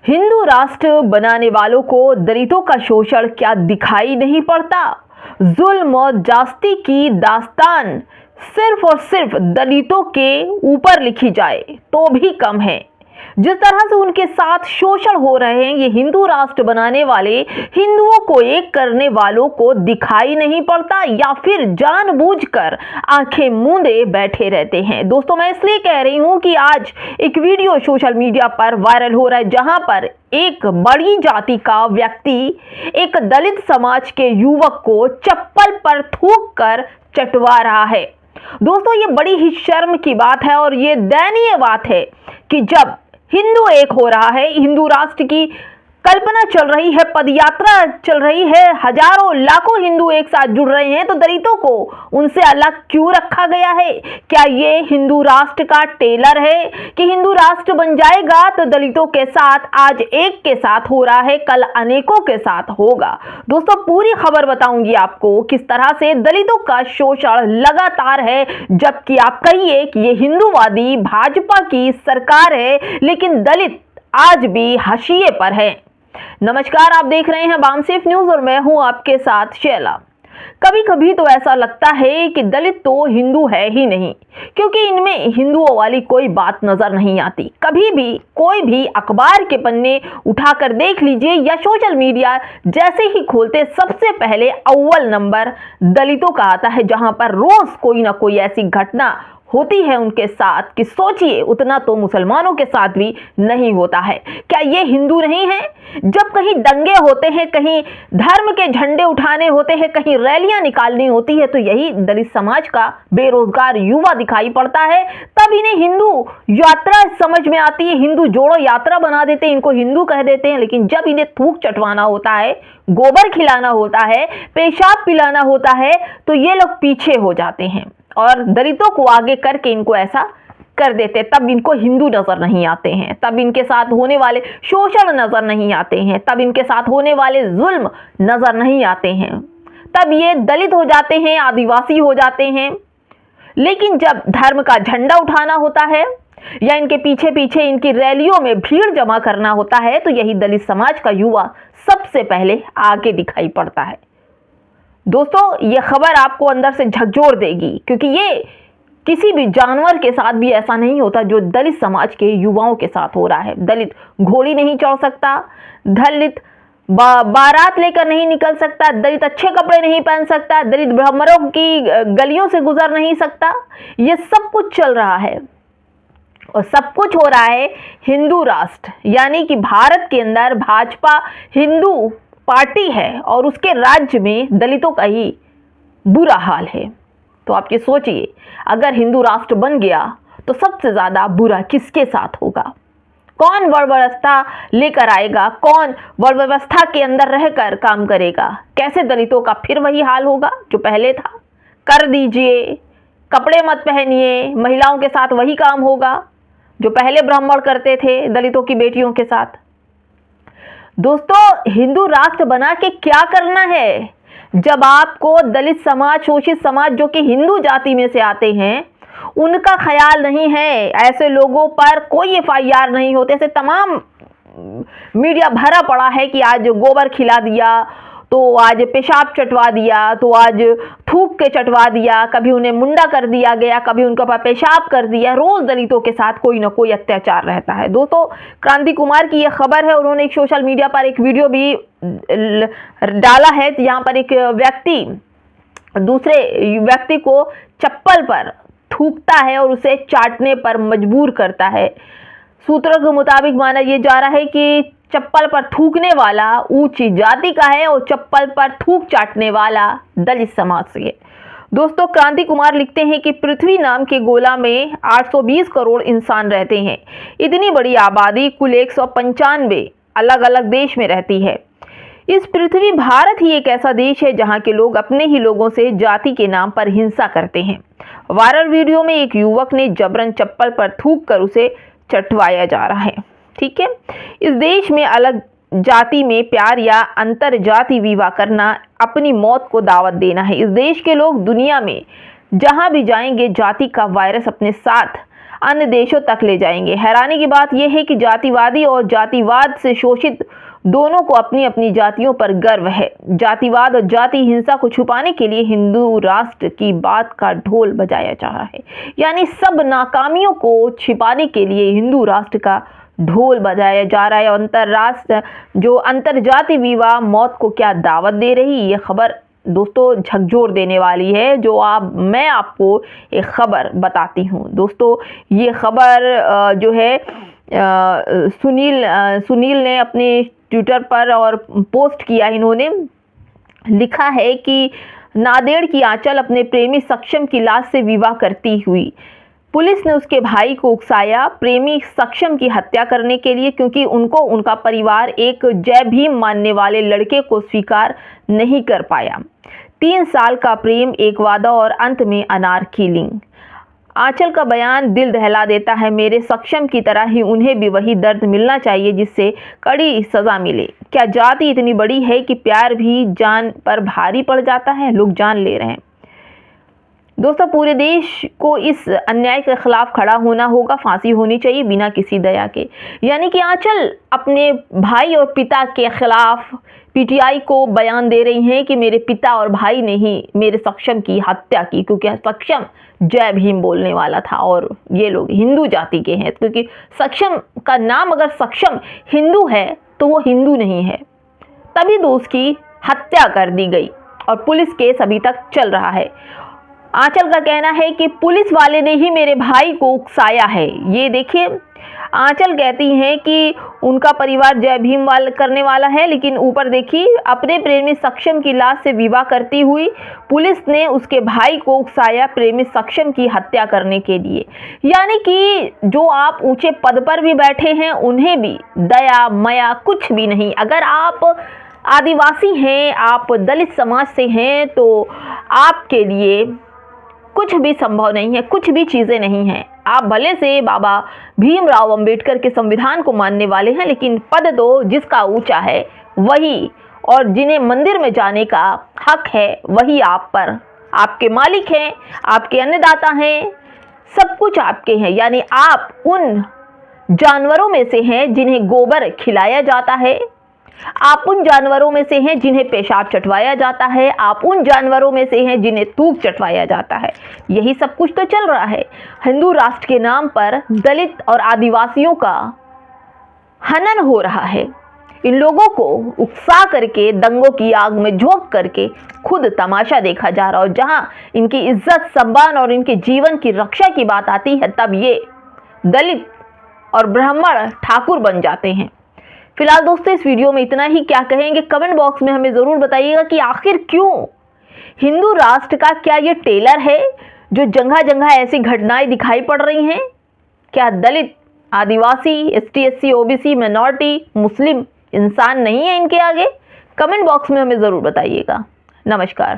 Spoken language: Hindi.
हिंदू राष्ट्र बनाने वालों को दलितों का शोषण क्या दिखाई नहीं पड़ता? जुल्म और जास्ती की दास्तान सिर्फ और सिर्फ दलितों के ऊपर लिखी जाए तो भी कम है। जिस तरह से उनके साथ शोषण हो रहे हैं, ये हिंदू राष्ट्र बनाने वाले हिंदुओं को एक करने वालों को दिखाई नहीं पड़ता या फिर जानबूझकर आंखें मूंदे बैठे रहते हैं। दोस्तों, मैं इसलिए कह रही हूं कि आज एक वीडियो सोशल मीडिया पर वायरल हो रहा है, जहां पर एक बड़ी जाति का व्यक्ति एक दलित समाज के युवक को चप्पल पर थूक कर चटवा रहा है। दोस्तों, ये बड़ी ही शर्म की बात है और ये दयनीय बात है कि जब हिंदू एक हो रहा है, हिंदू राष्ट्र की कल्पना चल रही है, पदयात्रा चल रही है, हजारों लाखों हिंदू एक साथ जुड़ रहे हैं, तो दलितों को उनसे अलग क्यों रखा गया है? क्या ये हिंदू राष्ट्र का टेलर है कि हिंदू राष्ट्र बन जाएगा तो दलितों के साथ आज एक के साथ हो रहा है, कल अनेकों के साथ होगा? दोस्तों, पूरी खबर बताऊंगी आपको किस तरह से दलितों का शोषण लगातार है, जबकि आप कहिए कि ये हिंदूवादी भाजपा की सरकार है, लेकिन दलित आज भी हाशिए पर है। नमस्कार, आप देख रहे हैं बामसेफ न्यूज और मैं हूं आपके साथ शैला। कभी कभी तो ऐसा लगता है कि दलित तो हिंदू है ही नहीं, क्योंकि इनमें हिंदुओं वाली कोई बात नजर नहीं आती। कभी भी कोई भी अखबार के पन्ने उठाकर देख लीजिए या सोशल मीडिया जैसे ही खोलते, सबसे पहले अव्वल नंबर दलितों का आता है, जहां पर रोज कोई ना कोई ऐसी घटना होती है उनके साथ कि सोचिए उतना तो मुसलमानों के साथ भी नहीं होता है। क्या ये हिंदू नहीं है? जब कहीं दंगे होते हैं, कहीं धर्म के झंडे उठाने होते हैं, कहीं रैलियां निकालनी होती है, तो यही दलित समाज का बेरोजगार युवा दिखाई पड़ता है। तब इन्हें हिंदू यात्रा समझ में आती है, हिंदू जोड़ो यात्रा बना देते हैं, इनको हिंदू कह देते हैं। लेकिन जब इन्हें थूक चटवाना होता है, गोबर खिलाना होता है, पेशाब पिलाना होता है, तो ये लोग पीछे हो जाते हैं और दलितों को आगे करके इनको ऐसा कर देते। तब इनको हिंदू नजर नहीं आते हैं, तब इनके साथ होने वाले शोषण नजर नहीं आते हैं, तब इनके साथ होने वाले जुल्म नजर नहीं आते हैं, तब ये दलित हो जाते हैं, आदिवासी हो जाते हैं। लेकिन जब धर्म का झंडा उठाना होता है या इनके पीछे पीछे इनकी रैलियों में भीड़ जमा करना होता है, तो यही दलित समाज का युवा सबसे पहले आगे दिखाई पड़ता है। दोस्तों, ये खबर आपको अंदर से झकझोर देगी, क्योंकि ये किसी भी जानवर के साथ भी ऐसा नहीं होता जो दलित समाज के युवाओं के साथ हो रहा है। दलित घोड़ी नहीं चढ़ सकता, दलित बारात लेकर नहीं निकल सकता, दलित अच्छे कपड़े नहीं पहन सकता, दलित ब्राह्मणों की गलियों से गुजर नहीं सकता। ये सब कुछ चल रहा है और सब कुछ हो रहा है हिंदू राष्ट्र, यानी कि भारत के अंदर भाजपा हिंदू पार्टी है और उसके राज्य में दलितों का ही बुरा हाल है। तो आप ये सोचिए, अगर हिंदू राष्ट्र बन गया तो सबसे ज्यादा बुरा किसके साथ होगा? कौन व्यवस्था लेकर आएगा? कौन व्यवस्था के अंदर रहकर काम करेगा? कैसे दलितों का फिर वही हाल होगा जो पहले था? कर दीजिए, कपड़े मत पहनिए, महिलाओं के साथ वही काम होगा जो पहले ब्राह्मण करते थे दलितों की बेटियों के साथ। दोस्तों, हिंदू राष्ट्र बना के क्या करना है, जब आपको दलित समाज, शोषित समाज जो कि हिंदू जाति में से आते हैं, उनका ख्याल नहीं है। ऐसे लोगों पर कोई एफआईआर नहीं होते। ऐसे तमाम मीडिया भरा पड़ा है कि आज गोबर खिला दिया, तो आज पेशाब चटवा दिया, तो आज थूक के चटवा दिया, कभी उन्हें मुंडा कर दिया गया, कभी उनके ऊपर पेशाब कर दिया। रोज दलितों के साथ कोई ना कोई अत्याचार रहता है। दोस्तों, क्रांति कुमार की यह खबर है, उन्होंने एक सोशल मीडिया पर एक वीडियो भी डाला है, यहाँ पर एक व्यक्ति दूसरे व्यक्ति को चप्पल पर थूकता है और उसे चाटने पर मजबूर करता है। सूत्रों के मुताबिक माना यह जा रहा है कि चप्पल पर थूकने वाला ऊंची जाति का है और चप्पल पर थूक चाटने वाला दलित समाज से है। दोस्तों, क्रांति कुमार लिखते हैं कि पृथ्वी नाम के गोला में 820 करोड़ इंसान रहते हैं। इतनी बड़ी आबादी कुल 195 अलग अलग देश में रहती है। इस पृथ्वी भारत ही एक ऐसा देश है जहां के लोग अपने ही लोगों से जाति के नाम पर हिंसा करते हैं। वायरल वीडियो में एक युवक ने जबरन चप्पल पर थूक कर उसे चटवाया जा रहा है। ठीक है, इस देश में अलग जाति में प्यार या अंतर जाति विवाह करना अपनी मौत को दावत देना है। इस देश के लोग दुनिया में जहां भी जाएंगे जाति का वायरस अपने साथ अन्य देशों तक ले जाएंगे। हैरानी की बात यह है कि जातिवादी और जातिवाद से शोषित दोनों को अपनी अपनी जातियों पर गर्व है। जातिवाद और जाति हिंसा को छुपाने के लिए हिंदू राष्ट्र की बात का ढोल बजाया जा रहा है। यानी सब नाकामियों को छिपाने के लिए हिंदू राष्ट्र का ढोल बजाया जा रहा है। जो अंतरजाति विवाह मौत को क्या दावत दे रही, ये खबर दोस्तों झकझोर देने वाली है। मैं आपको एक खबर बताती हूँ दोस्तों। ये खबर जो है सुनील ने अपने ट्विटर पर और पोस्ट किया। इन्होंने लिखा है कि नांदेड़ की आंचल अपने प्रेमी सक्षम की लाश से विवाह करती हुई। पुलिस ने उसके भाई को उकसाया प्रेमी सक्षम की हत्या करने के लिए, क्योंकि उनका परिवार एक जय भीम मानने वाले लड़के को स्वीकार नहीं कर पाया। 3 साल का प्रेम, एक वादा और अंत में अनार कीलिंग। आंचल का बयान दिल दहला देता है। मेरे सक्षम की तरह ही उन्हें भी वही दर्द मिलना चाहिए जिससे कड़ी सजा मिले। क्या जाति इतनी बड़ी है कि प्यार भी जान पर भारी पड़ जाता है? लोग जान ले रहे हैं दोस्तों। पूरे देश को इस अन्याय के खिलाफ खड़ा होना होगा। फांसी होनी चाहिए बिना किसी दया के। यानी कि आंचल अपने भाई और पिता के खिलाफ पीटीआई को बयान दे रही हैं कि मेरे पिता और भाई ने ही मेरे सक्षम की हत्या की, क्योंकि सक्षम जय भीम बोलने वाला था और ये लोग हिंदू जाति के हैं। क्योंकि सक्षम का नाम अगर सक्षम हिंदू है तो वो हिंदू नहीं है, तभी तो उसकी हत्या कर दी गई और पुलिस केस अभी तक चल रहा है। आंचल का कहना है कि पुलिस वाले ने ही मेरे भाई को उकसाया है। ये देखिए, आंचल कहती हैं कि उनका परिवार जय भीम करने वाला है, लेकिन ऊपर देखिए अपने प्रेमी सक्षम की लाश से विवाह करती हुई पुलिस ने उसके भाई को उकसाया प्रेमी सक्षम की हत्या करने के लिए। यानी कि जो आप ऊंचे पद पर भी बैठे हैं उन्हें भी दया मया कुछ भी नहीं। अगर आप आदिवासी हैं, आप दलित समाज से हैं, तो आपके लिए कुछ भी संभव नहीं है, कुछ भी चीज़ें नहीं हैं। आप भले से बाबा भीमराव अंबेडकर के संविधान को मानने वाले हैं, लेकिन पद तो जिसका ऊंचा है वही, और जिन्हें मंदिर में जाने का हक है वही आप पर आपके मालिक हैं, आपके अन्नदाता हैं, सब कुछ आपके हैं। यानी आप उन जानवरों में से हैं जिन्हें गोबर खिलाया जाता है, आप उन जानवरों में से हैं जिन्हें पेशाब चटवाया जाता है, आप उन जानवरों में से हैं जिन्हें थूक चटवाया जाता है। यही सब कुछ तो चल रहा है। हिंदू राष्ट्र के नाम पर दलित और आदिवासियों का हनन हो रहा है। इन लोगों को उकसा करके, दंगों की आग में झोंक करके खुद तमाशा देखा जा रहा है। और जहां इनकी इज्जत, सम्मान और इनके जीवन की रक्षा की बात आती है, तब ये दलित और ब्राह्मण ठाकुर बन जाते हैं। फिलहाल दोस्तों इस वीडियो में इतना ही। क्या कहेंगे कमेंट बॉक्स में हमें ज़रूर बताइएगा कि आखिर क्यों हिंदू राष्ट्र का क्या ये टेलर है जो जगह जगह ऐसी घटनाएं दिखाई पड़ रही हैं? क्या दलित, आदिवासी, एसटी, एससी, ओबीसी, माइनॉरिटी, मुस्लिम इंसान नहीं है इनके आगे? कमेंट बॉक्स में हमें ज़रूर बताइएगा। नमस्कार।